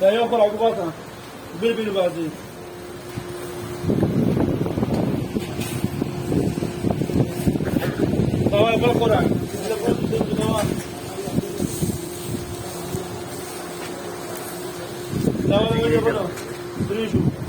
Tayo ko lagu bata. Bir bazi. Tawa ko Quran. Ila ko tawa. Tawa ko bano. Drishu.